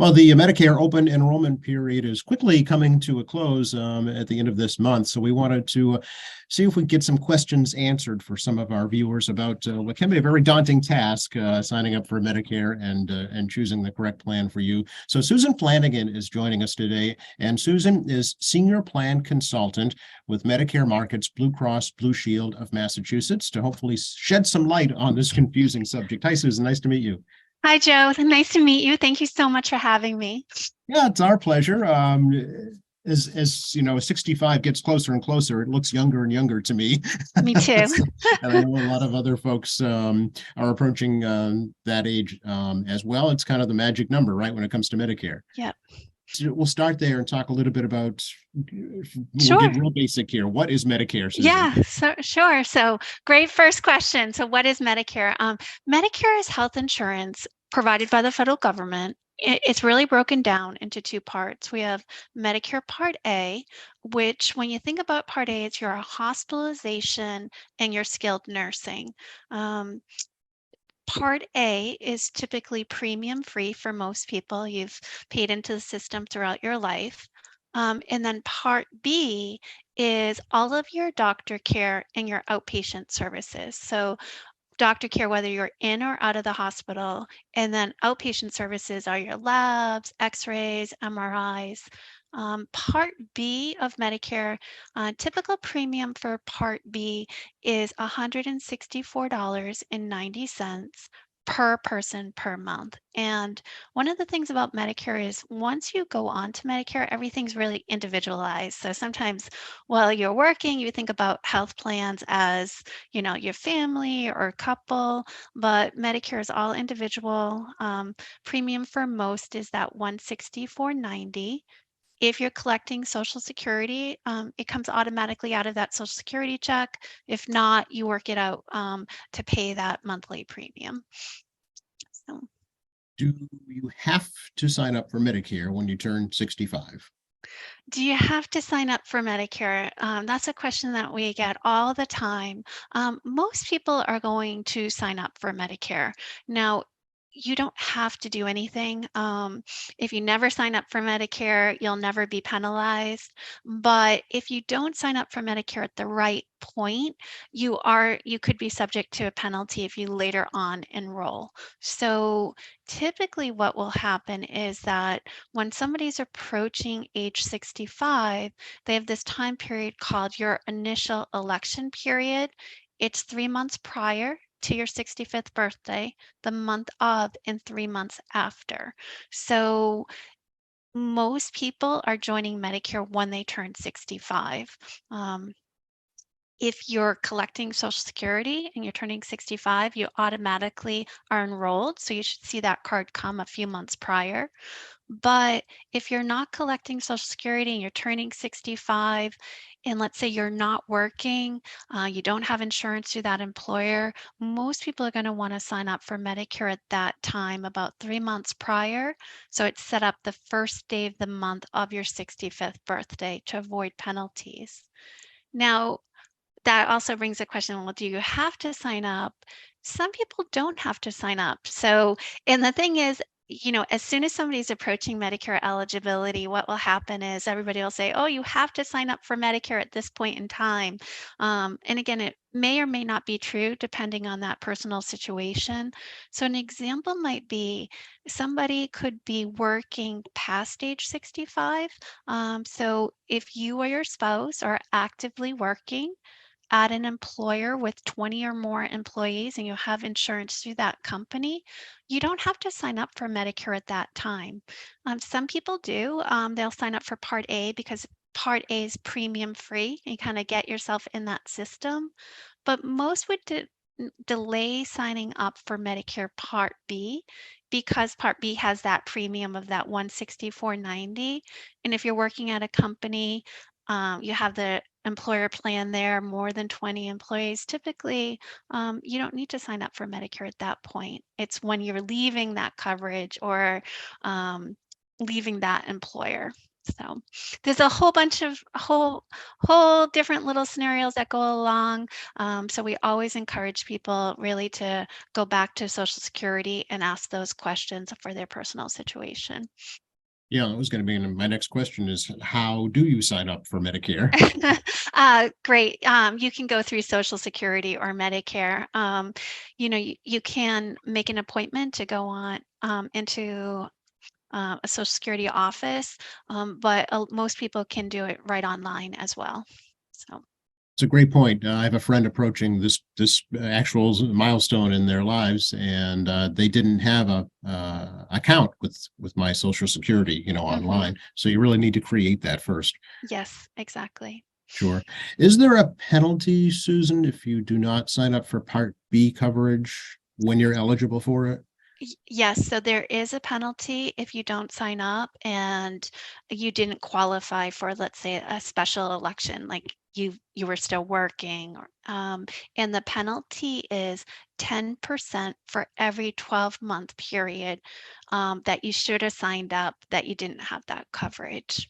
Well, the Medicare open enrollment period is quickly coming to a close at the end of this month. So we wanted to see if we could get some questions answered for some of our viewers about what can be a very daunting task, signing up for Medicare and choosing the correct plan for you. So Susan Flanagan is joining us today, and Susan is Senior Plan Consultant with Medicare Markets Blue Cross Blue Shield of Massachusetts to hopefully shed some light on this confusing subject. Hi, Susan. Nice to meet you. Hi, Joe. Nice to meet you. Thank you so much for having me. Yeah, it's our pleasure. As you know, 65 gets closer and closer, it looks younger and younger to me. Me too. And I know a lot of other folks are approaching that age as well. It's kind of the magic number, right, when it comes to Medicare. Yep. So we'll start there and talk a little bit about, we'll Sure. get real basic here. What is Medicare, Susan? Yeah, so sure. So great first question. So what is Medicare? Medicare is health insurance provided by the federal government. It's really broken down into two parts. We have Medicare Part A, which when you think about Part A, it's your hospitalization and your skilled nursing. Um, Part A is typically premium free for most people. You've paid into the system throughout your life. And then Part B is all of your doctor care and your outpatient services. So, doctor care, whether you're in or out of the hospital, and then outpatient services are your labs, x rays, MRIs. Part B of Medicare, typical premium for Part B is $164.90 per person per month. And one of the things about Medicare is once you go on to Medicare, everything's really individualized. So sometimes while you're working, you think about health plans as, your family or couple, but Medicare is all individual. Premium for most is that 164.90. If you're collecting Social Security, it comes automatically out of that Social Security check. If not, you work it out to pay that monthly premium. So, Do you have to sign up for Medicare when you turn 65? do you have to sign up for Medicare? That's a question that we get all the time. Most people are going to sign up for Medicare. Now, you don't have to do anything. If you never sign up for Medicare, you'll never be penalized. But if you don't sign up for Medicare at the right point, you could be subject to a penalty if you later on enroll. So typically what will happen is that when somebody's approaching age 65, they have this time period called your initial election period. It's 3 months prior to your 65th birthday, the month of, and 3 months after. So most people are joining Medicare when they turn 65. If you're collecting Social Security and you're turning 65, you automatically are enrolled. So you should see that card come a few months prior. But if you're not collecting Social Security and you're turning 65, and let's say you're not working, you don't have insurance through that employer, most people are going to want to sign up for Medicare at that time, about 3 months prior. So it's set up the first day of the month of your 65th birthday to avoid penalties. Now, that also brings a question, well, do you have to sign up? Some people don't have to sign up. So, and the thing is, as soon as somebody's approaching Medicare eligibility, what will happen is everybody will say, oh, you have to sign up for Medicare at this point in time. And again, it may or may not be true depending on that personal situation. So an example might be somebody could be working past age 65. So if you or your spouse are actively working, at an employer with 20 or more employees and you have insurance through that company, you don't have to sign up for Medicare at that time. Some people do. They'll sign up for Part A because Part A is premium free. You kind of get yourself in that system. But most would delay signing up for Medicare Part B because Part B has that premium of that 164.90. And if you're working at a company, you have the employer plan there, more than 20 employees, typically you don't need to sign up for Medicare at that point. It's when you're leaving that coverage or leaving that employer. So there's a whole bunch of whole different little scenarios that go along. So we always encourage people really to go back to Social Security and ask those questions for their personal situation. Yeah, that was going to be my next question is how do you sign up for Medicare? Great. You can go through Social Security or Medicare. You can make an appointment to go on into a Social Security office, but most people can do it right online as well. So, It's a great point. I have a friend approaching this actual milestone in their lives, and they didn't have a account with my Social Security, mhm. online. So you really need to create that first. Yes, exactly. Sure. Is there a penalty, Susan, if you do not sign up for Part B coverage when you're eligible for it? Yes, so there is a penalty if you don't sign up and you didn't qualify for, let's say, a special election, like you were still working, and the penalty is 10% for every 12-month period that you should have signed up that you didn't have that coverage.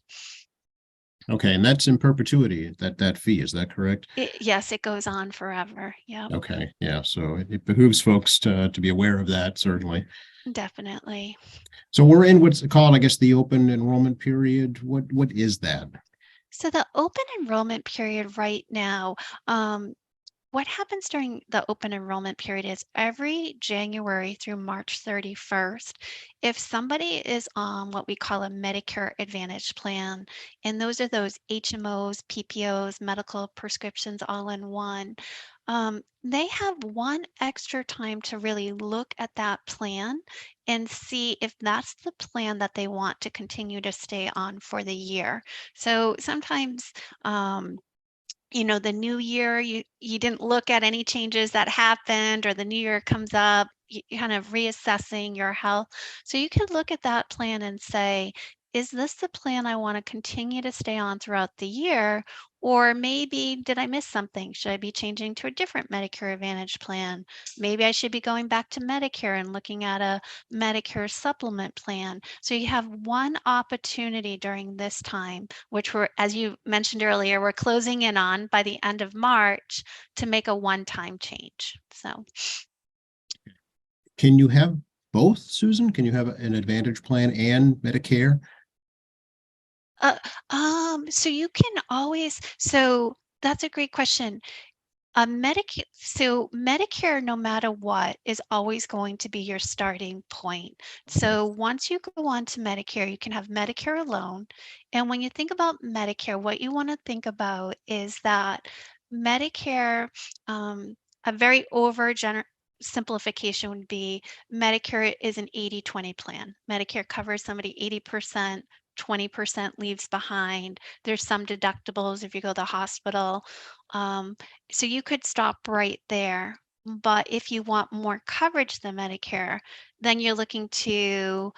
Okay, and that's in perpetuity, that fee, is that correct? Yes, it goes on forever. Yep, Okay, yeah, so it behooves folks to be aware of that, certainly. definitely. So we're in what's called, I guess, the open enrollment period. What is that? So the open enrollment period right now, um, what happens during the open enrollment period is every January through March 31st, if somebody is on what we call a Medicare Advantage plan, and those are those HMOs, PPOs, medical prescriptions all in one, they have one extra time to really look at that plan and see if that's the plan that they want to continue to stay on for the year. So sometimes, the new year you didn't look at any changes that happened, or the new year comes up, you kind of reassessing your health, so you can look at that plan and say, is this the plan I want to continue to stay on throughout the year, or maybe did I miss something? Should I be changing to a different Medicare Advantage plan? Maybe I should be going back to Medicare and looking at a Medicare supplement plan. So you have one opportunity during this time, which we're, as you mentioned earlier, we're closing in on by the end of March, to make a one-time change. So, Can you have both, Susan? Can you have an Advantage plan and Medicare? uh, so you can always, so that's a great question. Medicare, no matter what, is always going to be your starting point. Okay. So once you go on to Medicare, you can have Medicare alone. And when you think about Medicare, what you want to think about is that Medicare, um, a very simplification would be Medicare is an 80-20 plan. Medicare covers somebody 80%, 20% leaves behind. There's some deductibles if you go to the hospital. Um, so you could stop right there. But if you want more coverage than Medicare, then you're looking to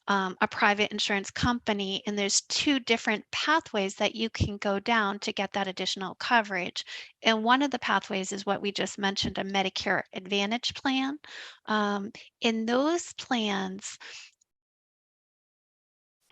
a private insurance company, and there's two different pathways that you can go down to get that additional coverage. And one of the pathways is what we just mentioned, a Medicare Advantage plan. Um, in those plans,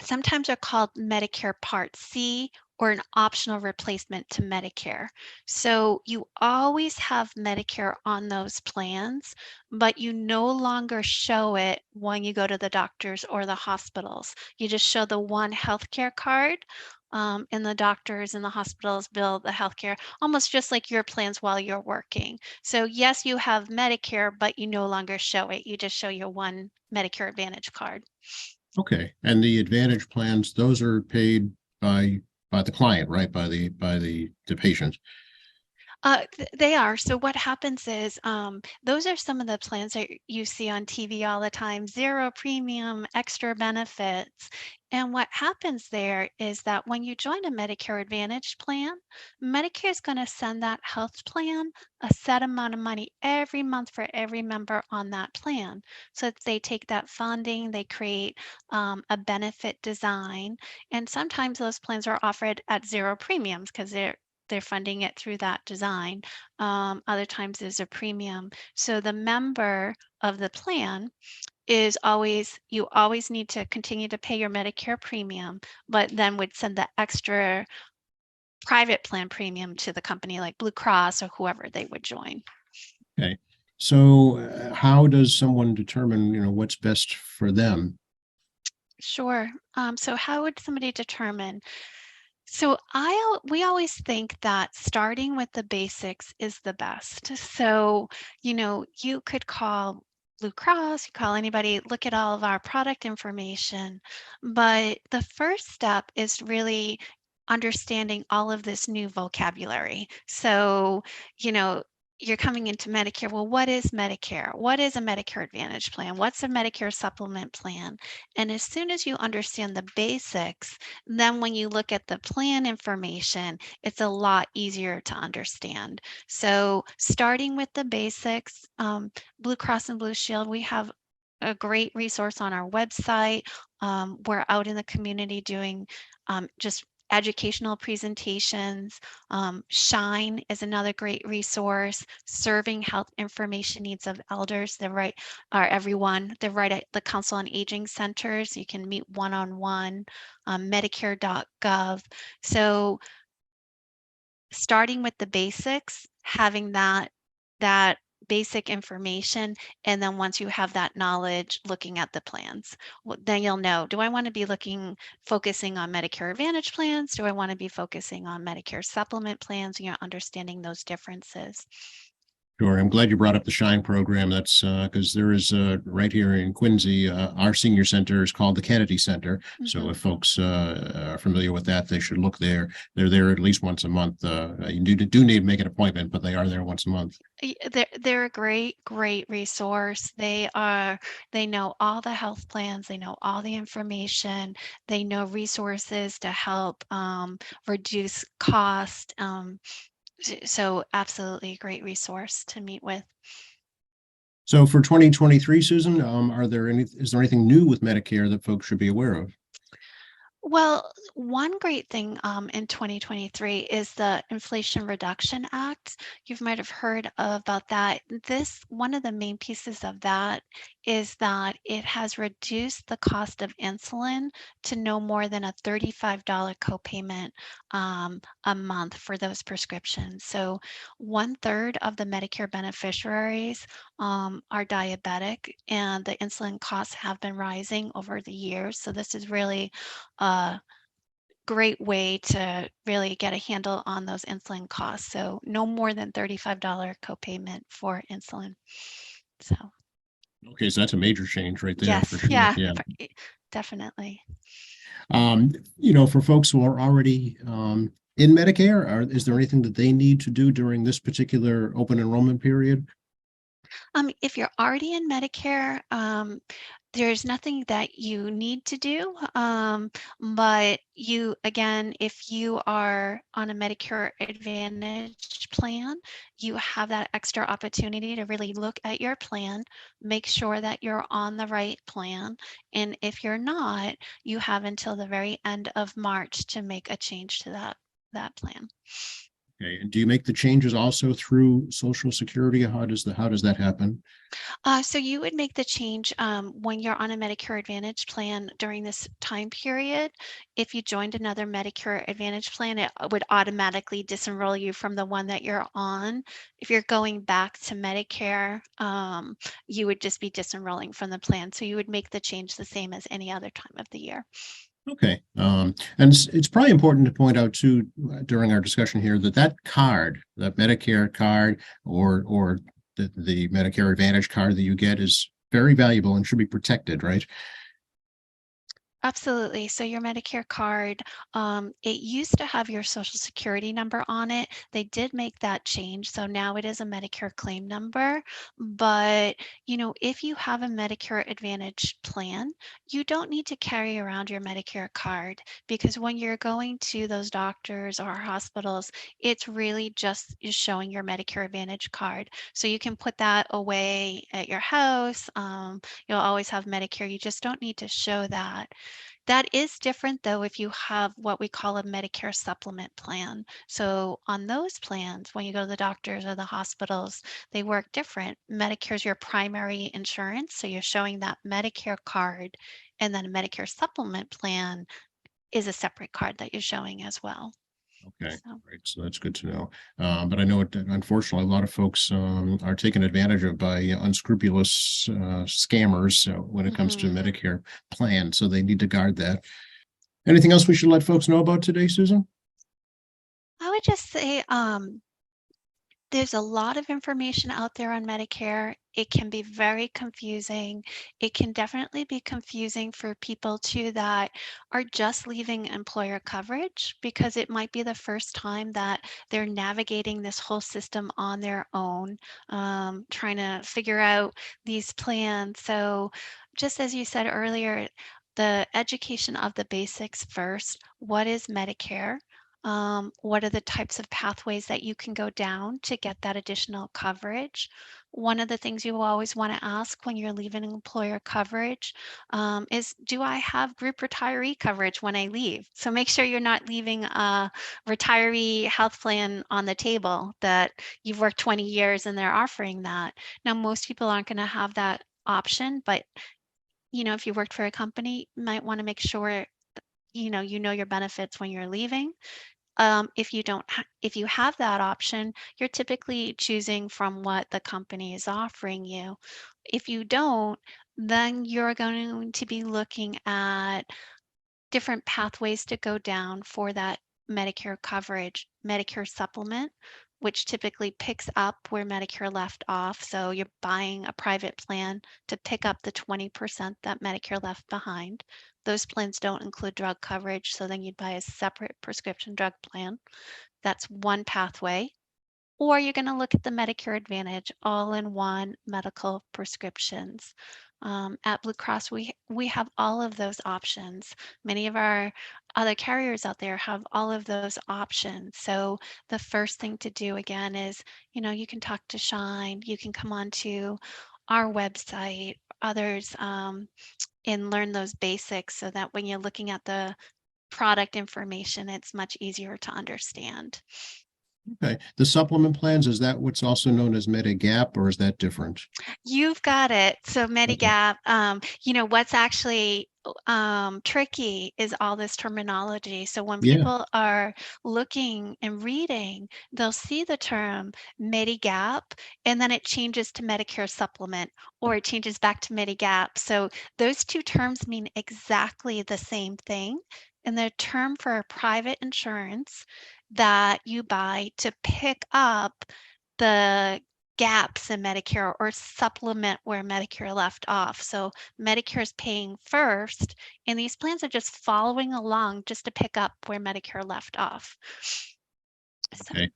sometimes are called Medicare Part C or an optional replacement to Medicare. So you always have Medicare on those plans, but you no longer show it when you go to the doctors or the hospitals. You just show the one healthcare card. And the doctors and the hospitals bill the healthcare almost just like your plans while you're working. So, yes, you have Medicare, but you no longer show it. You just show your one Medicare Advantage card. Okay. And the Advantage plans, those are paid by the client, right? By the patient. They are. So what happens is, those are some of the plans that you see on TV all the time, zero premium, extra benefits. And what happens there is that when you join a Medicare Advantage plan, Medicare is going to send that health plan a set amount of money every month for every member on that plan. So if they take that funding, they create a benefit design, and sometimes those plans are offered at zero premiums because they're funding it through that design. Other times there's a premium. So the member of the plan is always, you always need to continue to pay your Medicare premium, but then would send the extra private plan premium to the company like Blue Cross or whoever they would join. Okay. So how does someone determine, what's best for them? Sure. So how would somebody determine? So we always think that starting with the basics is the best. So, you could call Blue Cross, you call anybody, look at all of our product information, but the first step is really understanding all of this new vocabulary. So, you know, you're coming into Medicare. Well, what is Medicare? What is a Medicare Advantage plan? What's a Medicare supplement plan? And as soon as you understand the basics, then when you look at the plan information, it's a lot easier to understand. So starting with the basics, Blue Cross and Blue Shield, we have a great resource on our website. We're out in the community doing just educational presentations. Shine is another great resource, serving health information needs of elders. They're right, or everyone. They're right at the Council on Aging centers. You can meet one-on-one, Medicare.gov. So starting with the basics, having that basic information, and then once you have that knowledge, looking at the plans. Then you'll know, do I want to be focusing on Medicare Advantage plans? Do I want to be focusing on Medicare supplement plans? Understanding those differences. Sure. I'm glad you brought up the Shine program. That's because there is right here in Quincy, our senior center is called the Kennedy Center. So if folks are familiar with that, they should look there. They're there at least once a month. You do need to make an appointment, but they are there once a month. They're a great resource. They know all the health plans, they know all the information, they know resources to help reduce cost. So absolutely a great resource to meet with. So for 2023, Susan, is there anything new with Medicare that folks should be aware of? Well, one great thing in 2023 is the Inflation Reduction Act. You might have heard about that. One of the main pieces of that is that it has reduced the cost of insulin to no more than a $35 copayment a month for those prescriptions. So 1/3 of the Medicare beneficiaries are diabetic, and the insulin costs have been rising over the years. So this is really a great way to really get a handle on those insulin costs. So no more than $35 copayment for insulin. So Okay, so that's a major change right there for yes, sure. yeah, Yeah. definitely. For folks who are already in Medicare, is there anything that they need to do during this particular open enrollment period? If you're already in Medicare, there's nothing that you need to do. But again, if you are on a Medicare Advantage plan, you have that extra opportunity to really look at your plan, make sure that you're on the right plan. And if you're not, you have until the very end of March to make a change to that plan. Okay, and do you make the changes also through Social Security? How does that happen? So you would make the change when you're on a Medicare Advantage plan during this time period. If you joined another Medicare Advantage plan, it would automatically disenroll you from the one that you're on. If you're going back to Medicare, you would just be disenrolling from the plan. So you would make the change the same as any other time of the year. Okay, and it's probably important to point out too during our discussion here that card, that Medicare card or the Medicare Advantage card that you get is very valuable and should be protected, right? Absolutely. So your Medicare card, it used to have your Social Security number on it. They did make that change. So now it is a Medicare claim number. But, if you have a Medicare Advantage plan, you don't need to carry around your Medicare card because when you're going to those doctors or hospitals, it's really just showing your Medicare Advantage card. So you can put that away at your house. You'll always have Medicare. You just don't need to show that. That is different though if you have what we call a Medicare supplement plan. So on those plans, when you go to the doctors or the hospitals, they work different. Medicare is your primary insurance, so you're showing that Medicare card, and then a Medicare supplement plan is a separate card that you're showing as well. Okay, So, great. So that's good to know. But I know unfortunately, a lot of folks are taken advantage of by unscrupulous scammers when it comes to mhm. Medicare plan. So they need to guard that. Anything else we should let folks know about today, Susan? I would just say, there's a lot of information out there on Medicare. It can be very confusing. It can definitely be confusing for people too that are just leaving employer coverage because it might be the first time that they're navigating this whole system on their own, trying to figure out these plans. So, just as you said earlier, the education of the basics first. What is Medicare? What are the types of pathways that you can go down to get that additional coverage? One of the things you always want to ask when you're leaving employer coverage is, do I have group retiree coverage when I leave? So make sure you're not leaving a retiree health plan on the table that you've worked 20 years and they're offering that. Now, most people aren't going to have that option, but if you worked for a company, you might want to make sure you know your benefits when you're leaving. If you don't if you have that option, you're typically choosing from what the company is offering you. If you don't, then you're going to be looking at different pathways to go down for that Medicare coverage. Medicare supplement, which typically picks up where Medicare left off. So you're buying a private plan to pick up the 20% that Medicare left behind. Those plans don't include drug coverage, so then you'd buy a separate prescription drug plan. That's one pathway. Or you're going to look at the Medicare Advantage all-in-one medical prescriptions. At Blue Cross, we have all of those options. Many of our other carriers out there have all of those options. So the first thing to do again is, you can talk to Shine, you can come on to our website, others, and learn those basics so that when you're looking at the product information, it's much easier to understand. Okay. The supplement plans, is that what's also known as Medigap, or is that different? You've got it. So Okay. Medigap, what's actually tricky is all this terminology. So when Yeah. people are looking and reading, they'll see the term Medigap, and then it changes to Medicare supplement, or it changes back to Medigap. So those two terms mean exactly the same thing. And they're a term for a private insurance that you buy to pick up the gaps in Medicare or supplement where Medicare left off. So Medicare is paying first, and these plans are just following along just to pick up where Medicare left off. So Okay.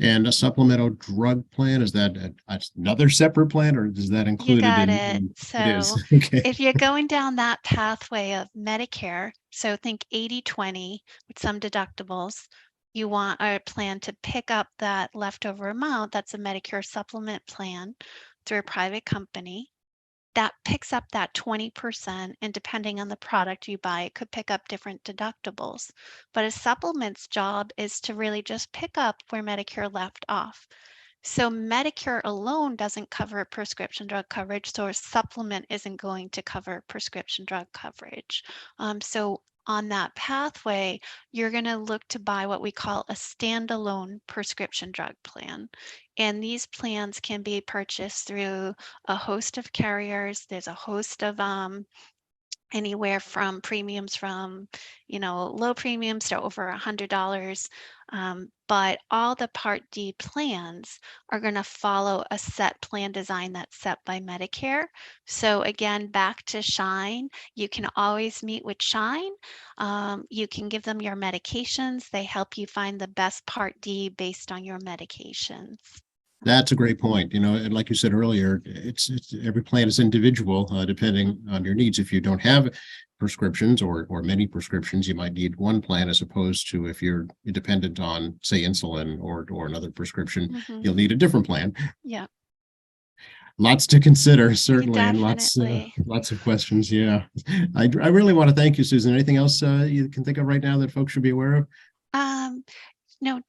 And a supplemental drug plan, is that another separate plan, or is that you included got it. it So is? Okay. if you're going down that pathway of Medicare, so think 80/20 with some deductibles, you want a plan to pick up that leftover amount. That's a Medicare supplement plan through a private company. That picks up that 20%, and depending on the product you buy, it could pick up different deductibles. But a supplement's job is to really just pick up where Medicare left off. So Medicare alone doesn't cover prescription drug coverage, so a supplement isn't going to cover prescription drug coverage. So on that pathway, you're going to look to buy what we call a standalone prescription drug plan. And these plans can be purchased through a host of carriers. There's a host of anywhere from premiums from low premiums to over $100, but all the Part D plans are going to follow a set plan design that's set by Medicare. So again, back to Shine, you can always meet with Shine. You can give them your medications. They help you find the best Part D based on your medications. That's a great point. And like you said earlier, it's every plan is individual, depending on your needs. If you don't have prescriptions or many prescriptions, you might need one plan as opposed to if you're dependent on, say, insulin or another prescription, Mhm. you'll need a different plan. Yeah. Lots to consider, certainly, and Definitely. lots of questions. Yeah, I really want to thank you, Susan. Anything else you can think of right now that folks should be aware of? Um, no,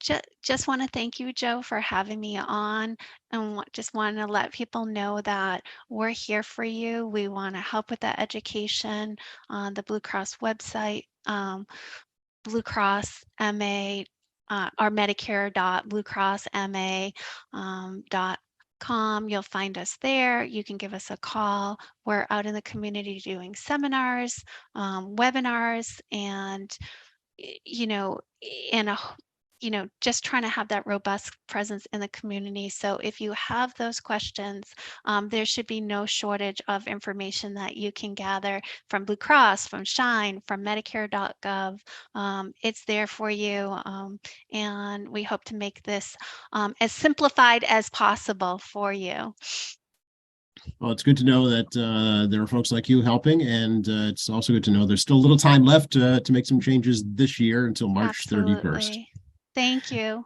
just want to thank you, Joe, for having me on, and just want to let people know that we're here for you. We want to help with that education on the Blue Cross website, Blue Cross MA, or Medicare.bluecrossma .com. You'll find us there. You can give us a call. We're out in the community doing seminars, webinars, and you know, in a just trying to have that robust presence in the community. So if you have those questions, there should be no shortage of information that you can gather from Blue Cross, from Shine, from Medicare.gov. It's there for you. And we hope to make this as simplified as possible for you. Well, it's good to know that there are folks like you helping, and it's also good to know there's still a little time left to make some changes this year until March 31st. Absolutely. Thank you.